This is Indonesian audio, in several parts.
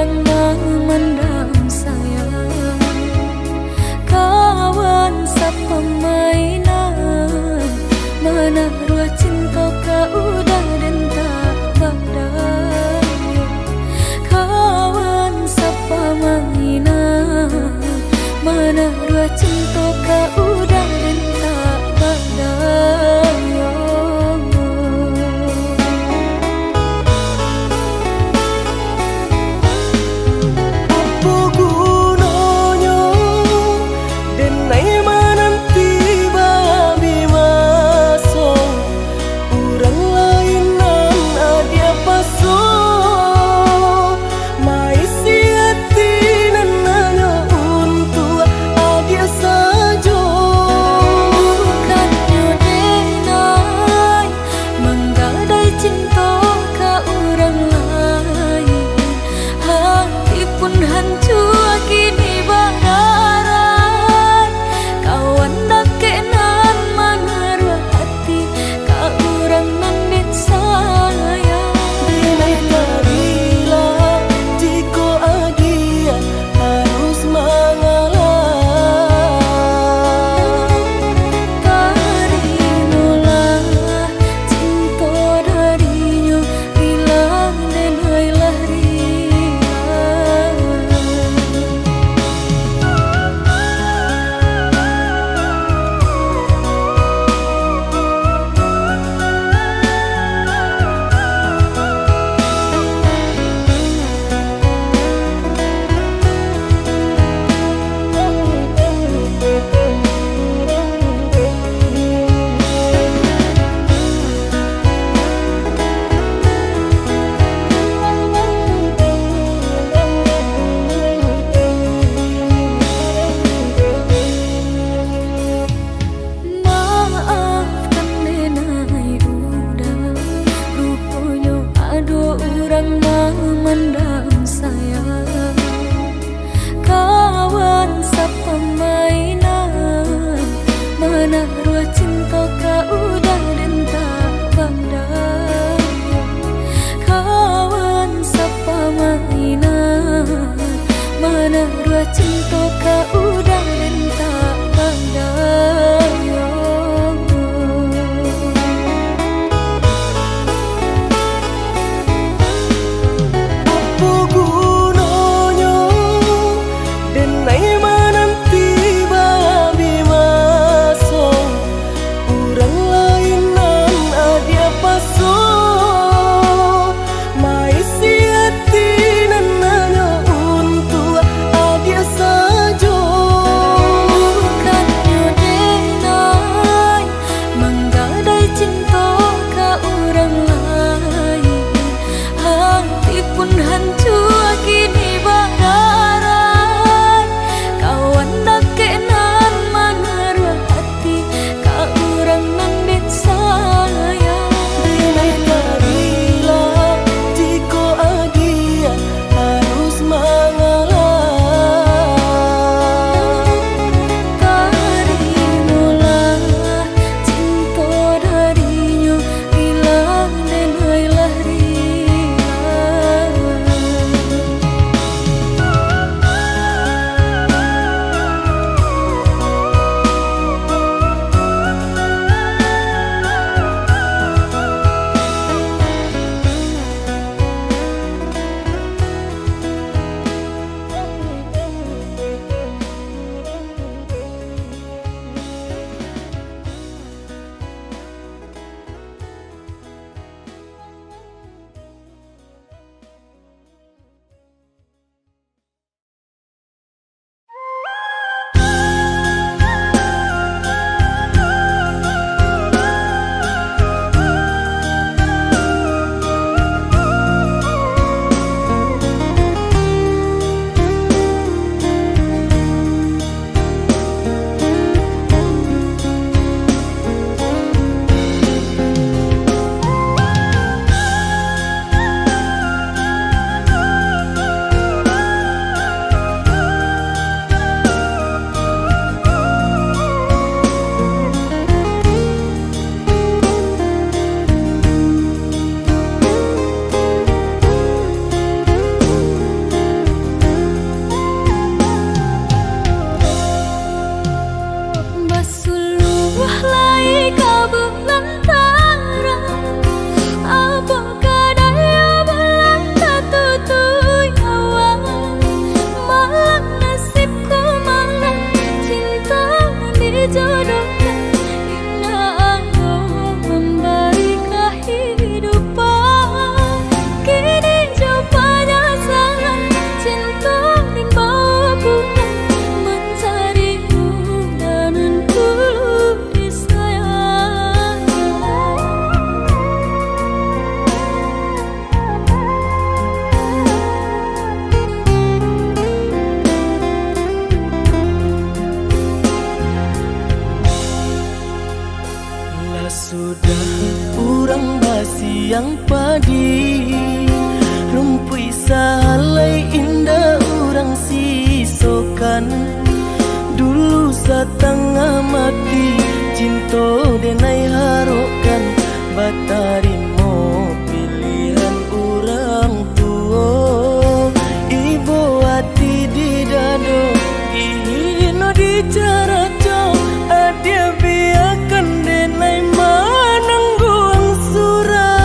orang memendam sayang. Kawan sepemainan, menaruh cinta kau udah dan tak berdaya. Kawan sepemainan, menaruh cinta kau udah dan tak berdaya. Memendam sayang. Kawan sepemainan, menaruh cinta kau udah dan tak berdaya. Kawan sepemainan, menaruh cinta kau udah dan tak berdaya. siang padi, rumpui salai indah urang sisokan. Dulu setengah mati cinta denai harokan, batarimo pilihan orang tua. Ibu hati di dado ino di cara co, adia biarkan denai manangguang surang.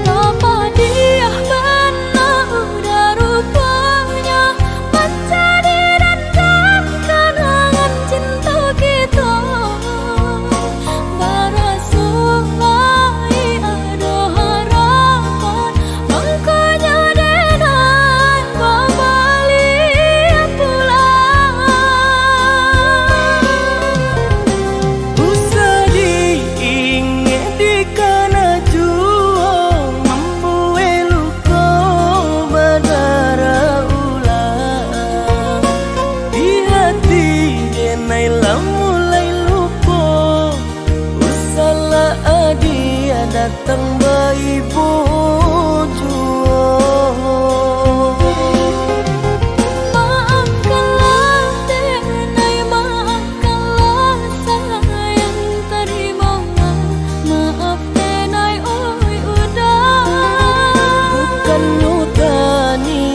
Apa dia benar udah rupanya mencari dan kenangan cinta kita. Barasulai ada harapan, makanya denai kembali pulang. Usah diingat di kana jua, membuat luka berdarah ulang. Di hati denai lah mulai lupa, usahlah dia datang bayi bujua. Maafkanlah denai, maafkanlah sayang terima. Maaf denai oi udah. Bukan nyutani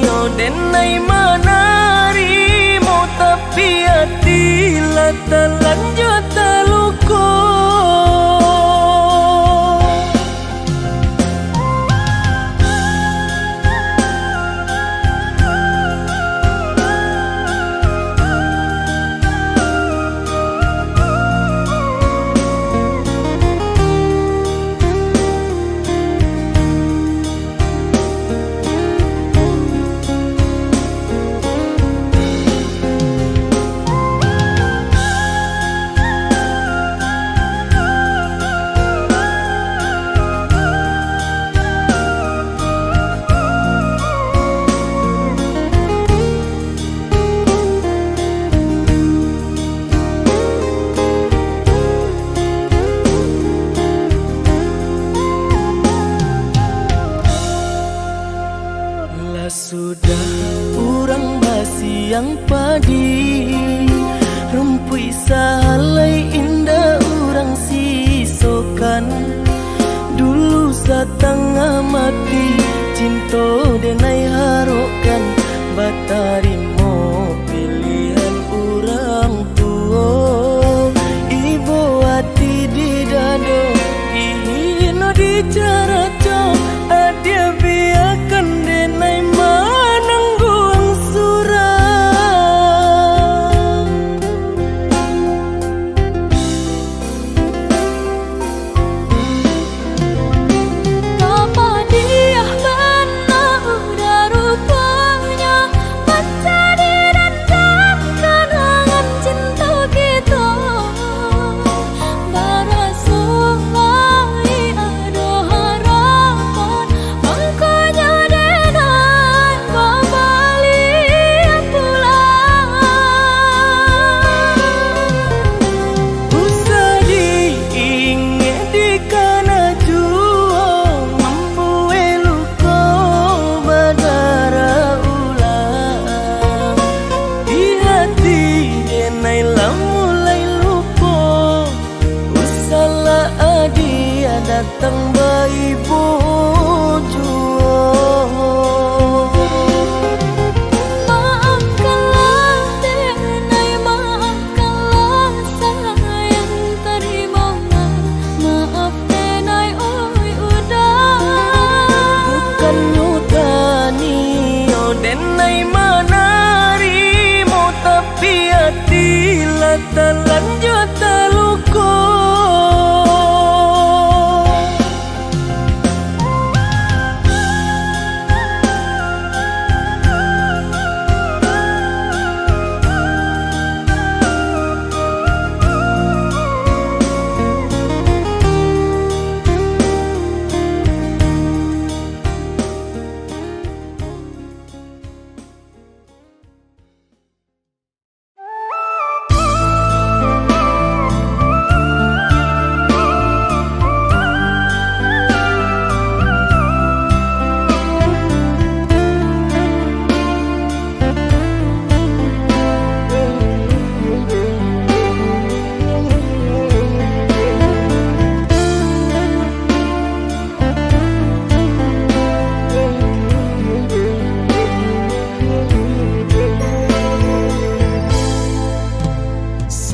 oh denai manarimo, tapi hatilah terlanjur terluka. Lah sudah urang basiang padi, rumpui salai indah urang sisokan. Dulu setengah mati cinta denai harokan, batarimo pilihan orang tua. Ibu hati di dado ino di cara co, adia biarkan denai manangguang surang. Apa dia benar udah rupanya mencari dan kenangan cinta kita. Barasulai ada harapan, makanya denai kembali pulang. Usah diingat di kana jua, membuat luka berdarah ulang. Di hati denai lah mulai lupa, usahlah dia datang bayi bujua. Maafkanlah denai, maafkanlah sayang terima. Maaf denai oi udah. Bukan nyutani oh denai manarimo, tapi hatilah terlanjur terluka.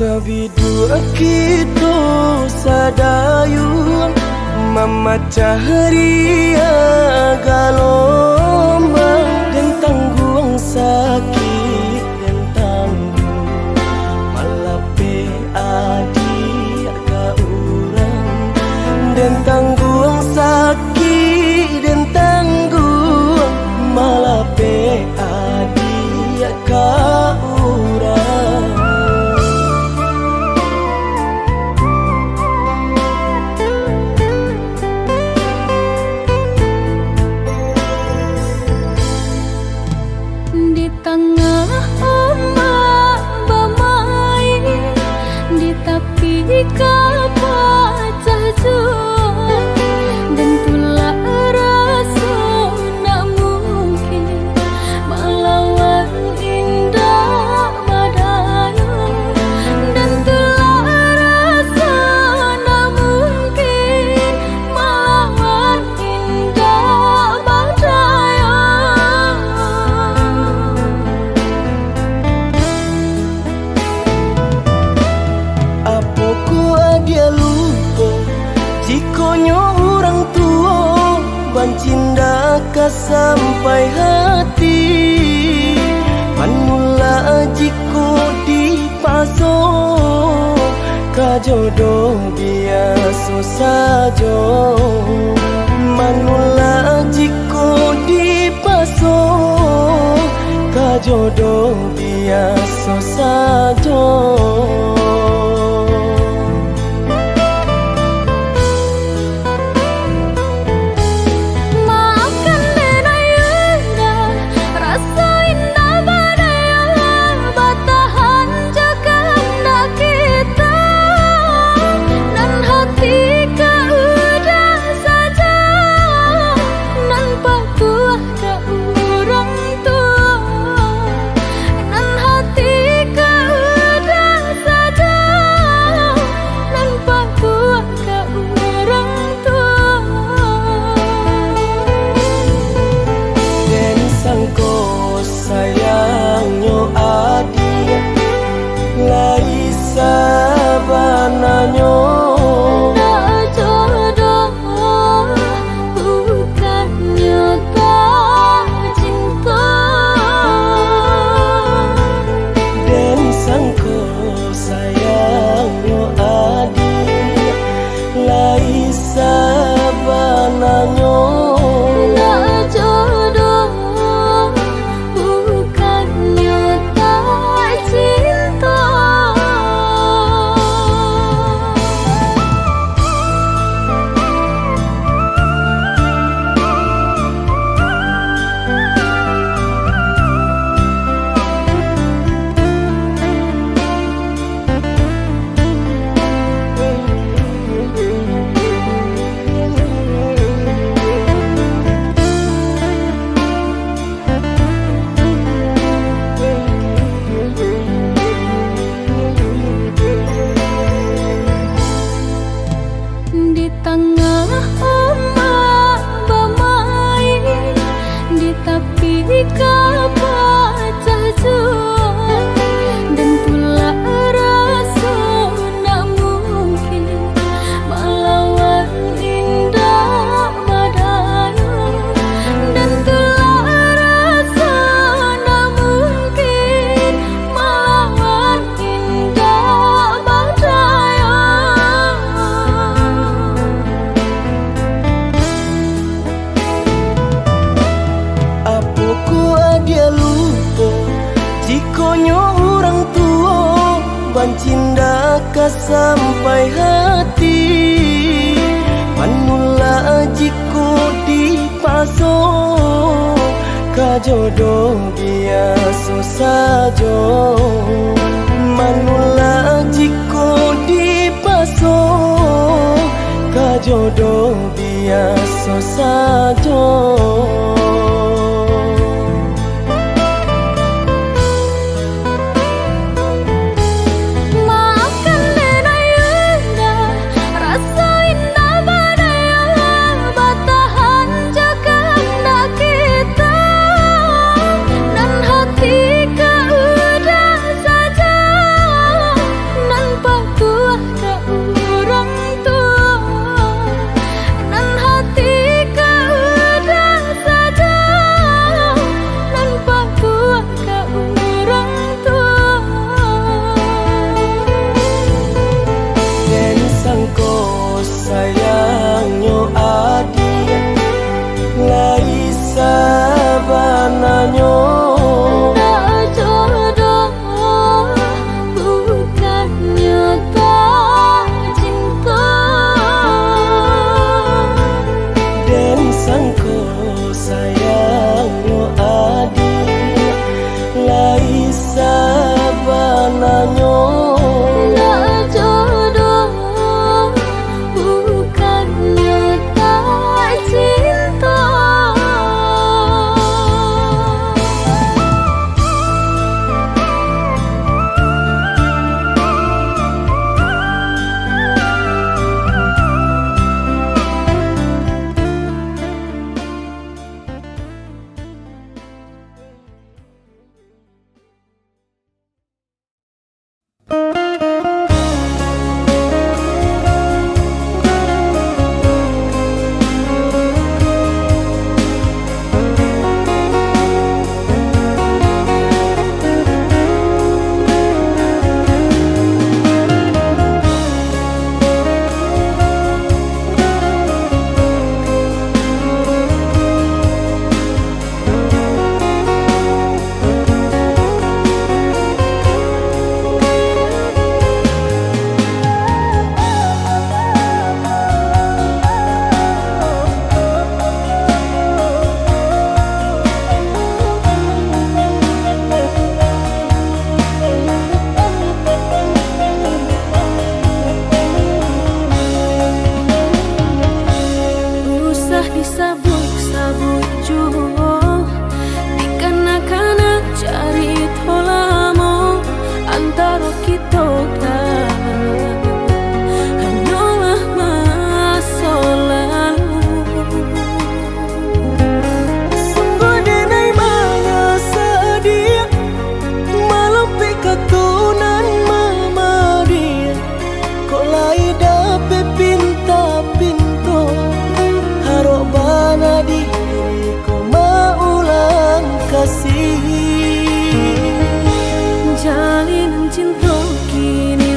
Sabidu kita sadayun memecah ria galombang dan tanggung sakit dan tanggung malape adik ka urang dan tanggung sakit dan tanggung malape adik ka urang. Di tengah ombak bermain, di tepi kapal jauh, dan tulah rasa nak mungkin melawan indah badai, dan tulah rasa nak mungkin melawan indah badai. Dia lupa jikonyo orang tua bancinda ka sampai hati manula jiko dipaso ka jodoh biasa saja manula jiko dipaso ka jodoh biasa saja. Sayangnya adia lai sabananya tak jodoh bukannya tak cinta dan sangko sayangnya adia lai sabananya tak jodoh di tengah ombak bermain, di tepi kapal jauh, dan tulah rasa nak mungkin melawan indah badai, dan tulah rasa nak mungkin melawan indah badai. Dia lupa jikonyo orang tua bancinda ka sampai hati manula jiko dipaso ka jodoh biasa saja manula jiko dipaso ka jodoh biasa saja. sayangnya adia lai sabananyo Tak jodoh bukannya tak cinta dan sangko sayangnya adia lai sabananyo Tak jodoh bukannya tak cinta Usah disabuk-sabuk juga dikanak-kanak cari tolamo antara kita kan hanyalah masa lalu. sungguh denai maya sedia malam pikatunan mama dia kok lai dapat pinta-pinto harok bana diri ko maulang kasih Jalinan cinta kini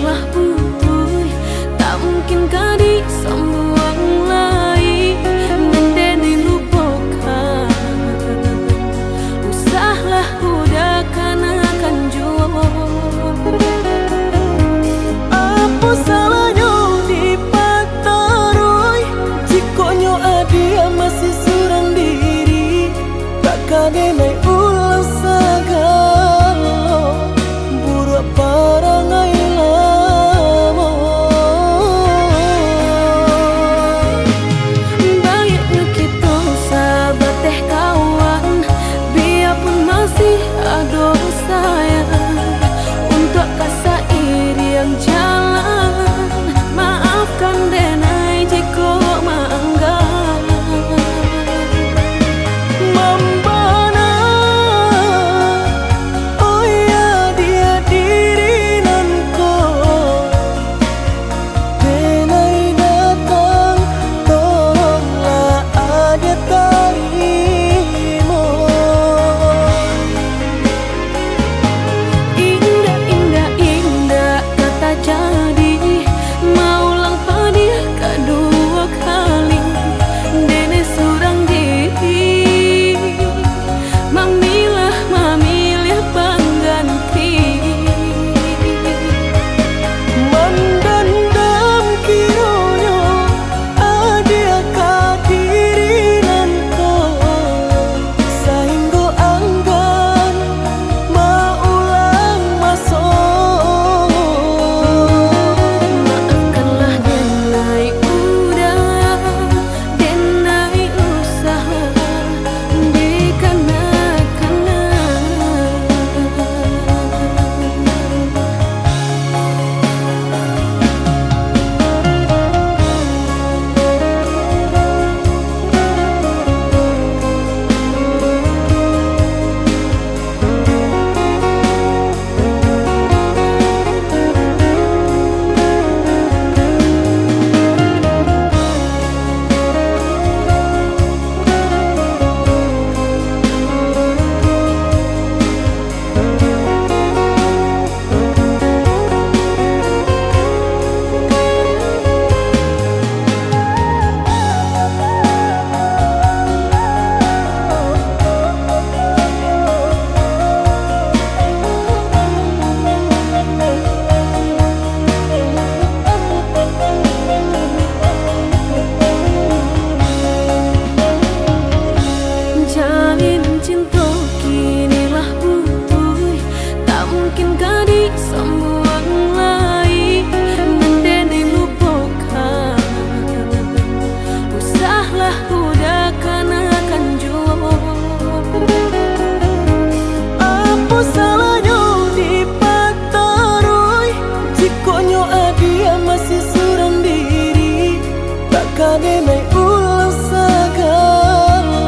denai ulang sagalo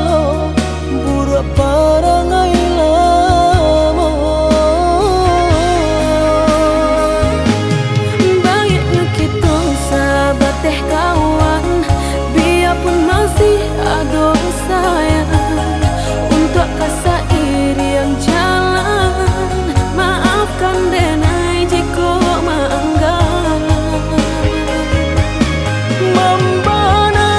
buruk parangai lamo. Baiknya kita sahabat teh kawan, biarpun masih ada sayang. Untuk kasih iri yang jalan, maafkan denai jika maanggan. Mambana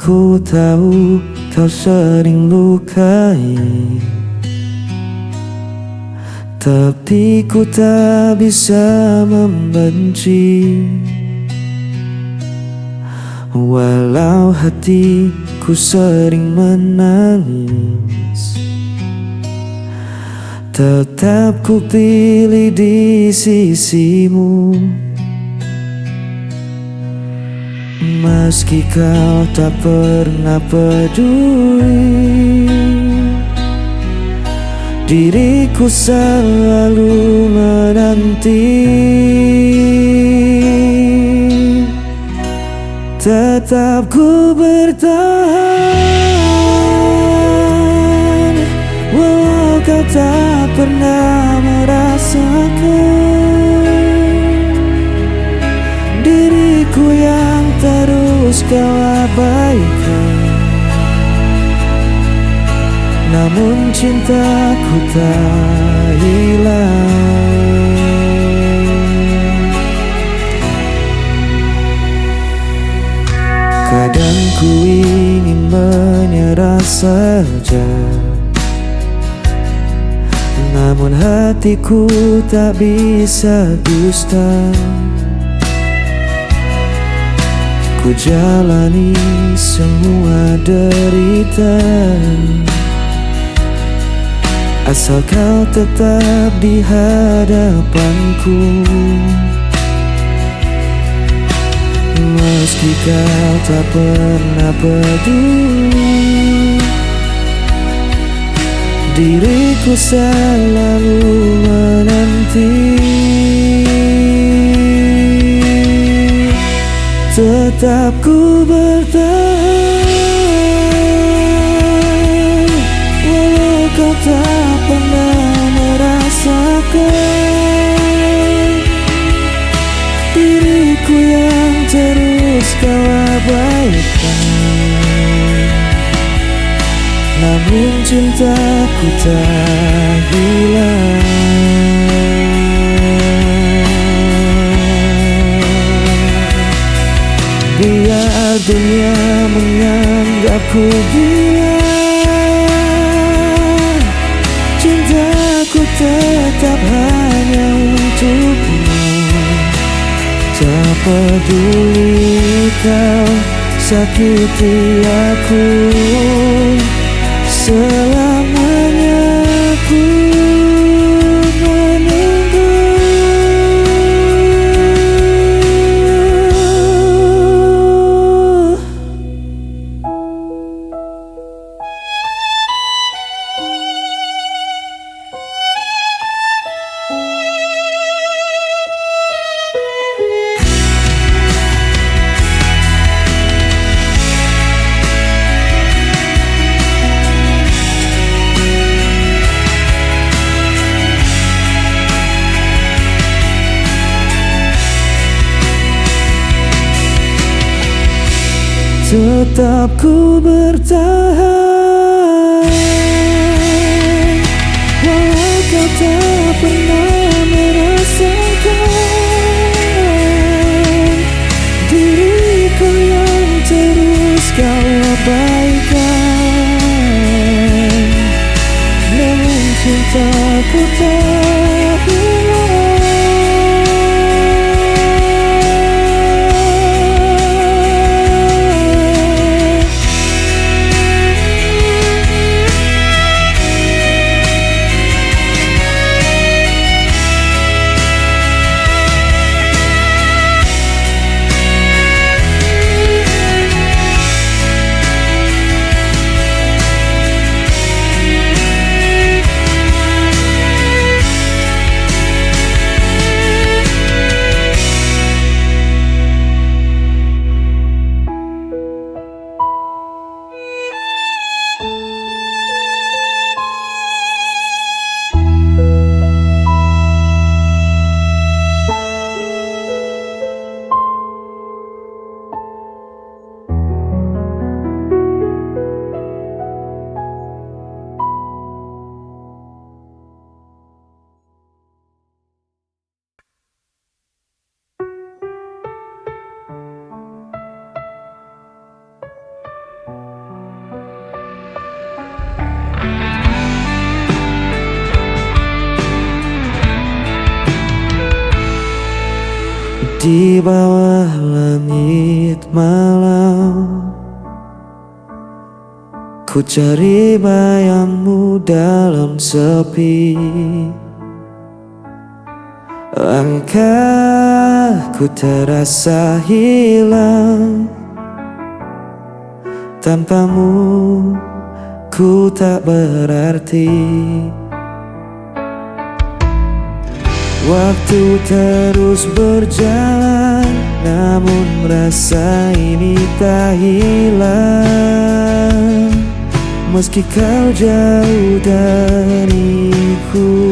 Ku tahu kau sering lukai, tapi ku tak bisa membenci. Walau hatiku sering menangis, tetap ku pilih di sisimu. Meski kau tak pernah peduli, diriku selalu menanti. Tetap ku bertahan, walau kau tak pernah merasakan. Diriku yang terus kau abaikan, namun cintaku tak hilang. Kadang ku ingin menyerah saja, namun hatiku tak bisa dusta. Ku jalani semua derita, asal kau tetap di hadapanku. Meski kau tak pernah peduli, diriku selalu menanti. Tetap ku bertahan, walau kau tak pernah merasakan. Diriku yang terus kau abaikan, namun cintaku tak hilang. Biar dunia menganggapku gila, cintaku tetap hanya untukmu. Tak peduli kau sakiti aku, selamanya aku menunggu. Tetap ku bertahan, walau kau tak pernah merasakan. Diriku yang terus kau abaikan, namun cintaku tak hilang. di bawah langit malam. Ku cari bayangmu dalam sepi. Langkahku terasa hilang. Tanpamu ku tak berarti. Waktu terus berjalan, namun rasa ini tak hilang. Meski kau jauh dariku,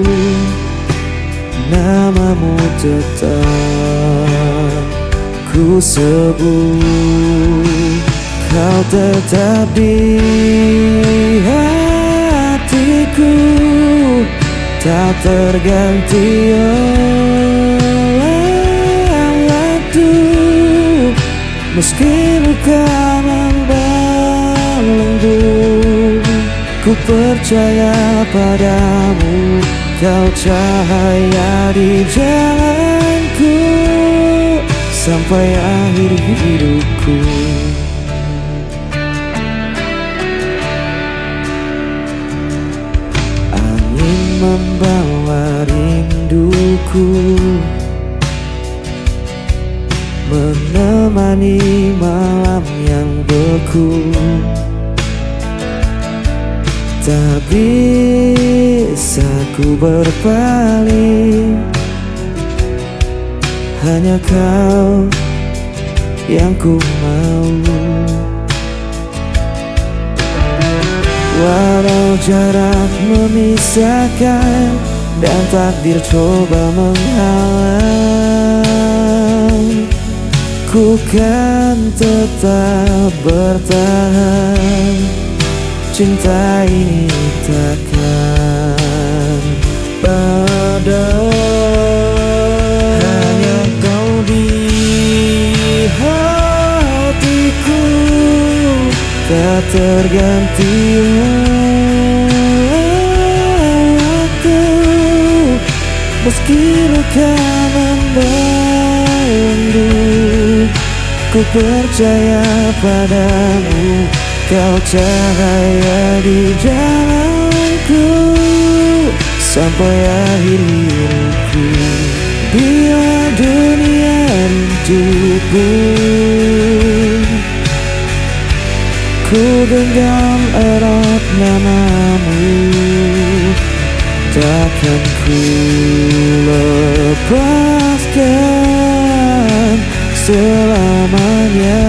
namamu tetap ku sebut. Kau tetap di hatiku, tak terganti oleh waktu. Meski luka membelenggu, ku percaya padamu. Kau cahaya di jalanku sampai akhir hidupku. Angin membawa rinduku, menemani malam yang beku. Tak bisa ku berpaling, hanya kau yang ku mau. Walau jarak memisahkan dan takdir coba menghalang, ku kan tetap bertahan. Cinta ini takkan padam. Hanya kau di hatiku, tak terganti waktu. Meski luka membelenggu, ku percaya padamu. Kau cahaya di jalanku sampai akhir hidupku. Bila dunia rindu pun, ku genggam erat namamu. Takkan ku lepaskan selamanya.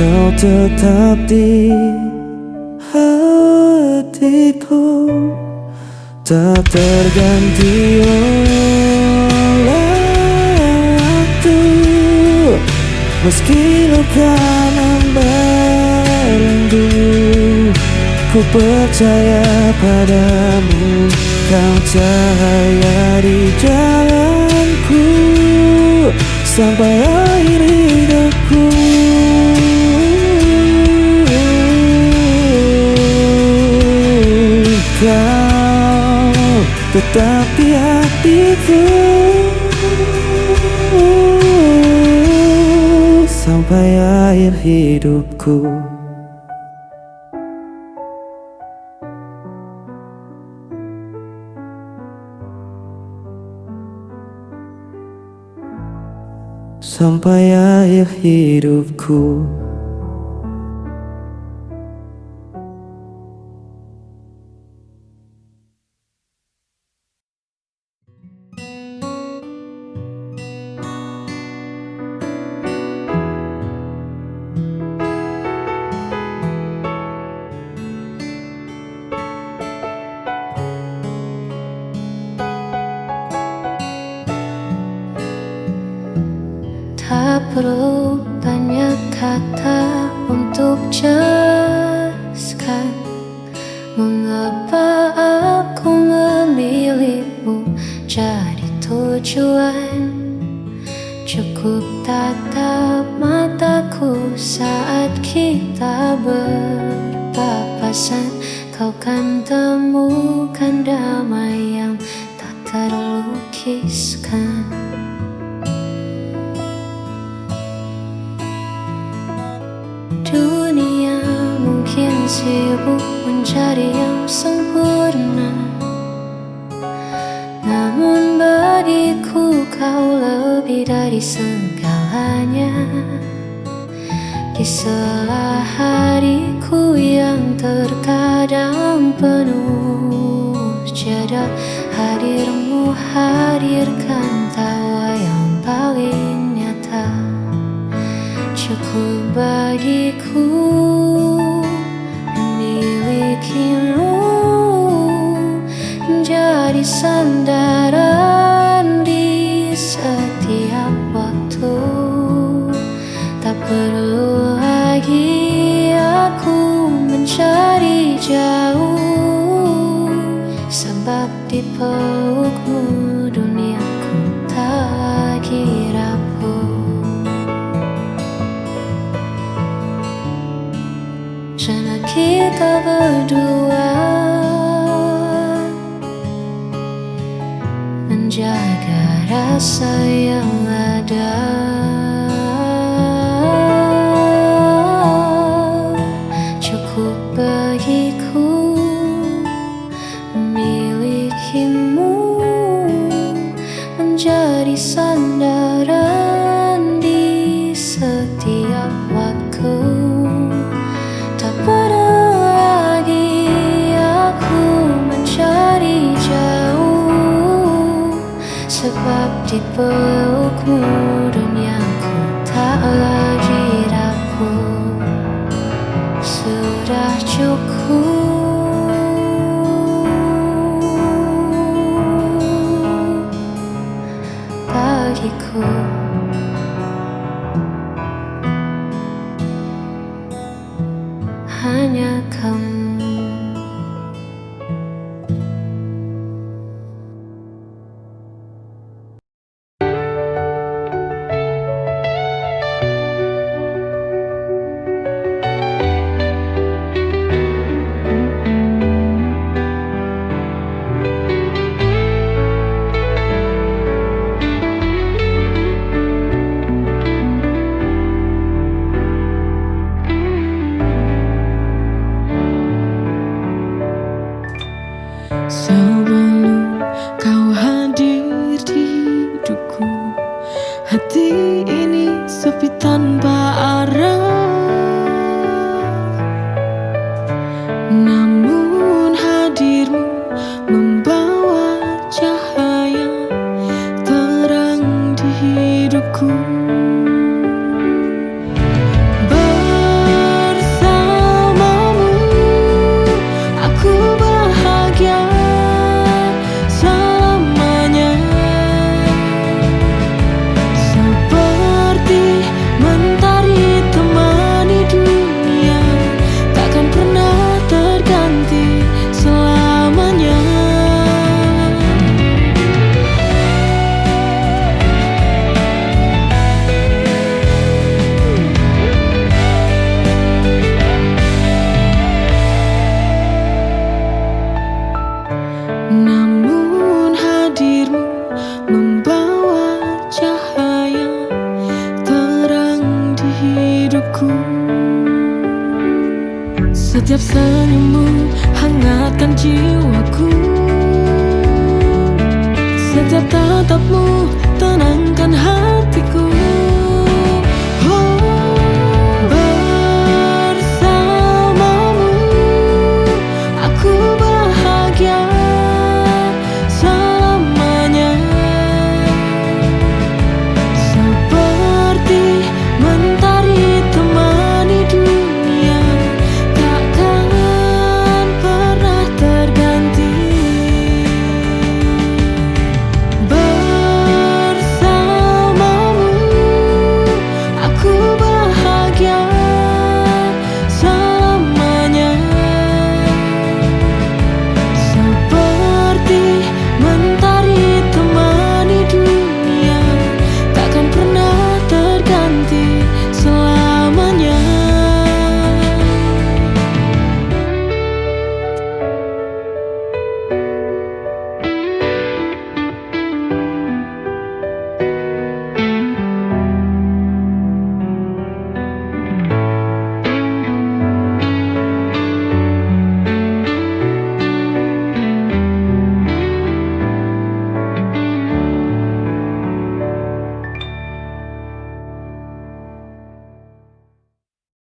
Kau tetap di hatiku, tak terganti oleh waktu. Meski luka membelenggu, ku percaya padamu. Kau cahaya di jalanku sampai akhir hidupku. Kau tetap di hatiku sampai akhir hidupku. Sampai akhir hidupku. Tak perlu banyak kata untuk jelaskan mengapa aku memilihmu jadi tujuan. Cukup tatap mataku saat kita berpapasan, kau kan temukan damai yang tak terlukiskan. Dunia mungkin sibuk mencari yang sempurna, namun bagiku kau lebih dari segalanya. Di sela hariku yang terkadang penuh jeda, hadirmu hadirkan tawa yang paling nyata. Cukup bagiku memilikimu menjadi sandaran di setiap waktu. Tak perlu lagi aku mencari jauh, sebab di pelukmu duniaku tak lagi rapuh. Karena kita berdua menjaga rasa yang ada. Cukup bagiku memilikimu menjadi sandaran di setiap waktu. Tak perlu lagi aku mencari jauh, sebab di pelukmu duniaku tak lagi rapuh. Sudah cukup bagiku. Hanya kamu. Sebelum kau hadir di hidupku, hati ini sepi tanpa arah. Namun hadirmu membawa cahaya terang di hidupku. Bersamamu aku bahagia selamanya, seperti mentari temani dunia, takkan pernah terganti selamanya. Namun hadirmu membawa cahaya terang di hidupku. Setiap senyummu hangatkan jiwaku, setiap tatapmu tenangkan hatiku.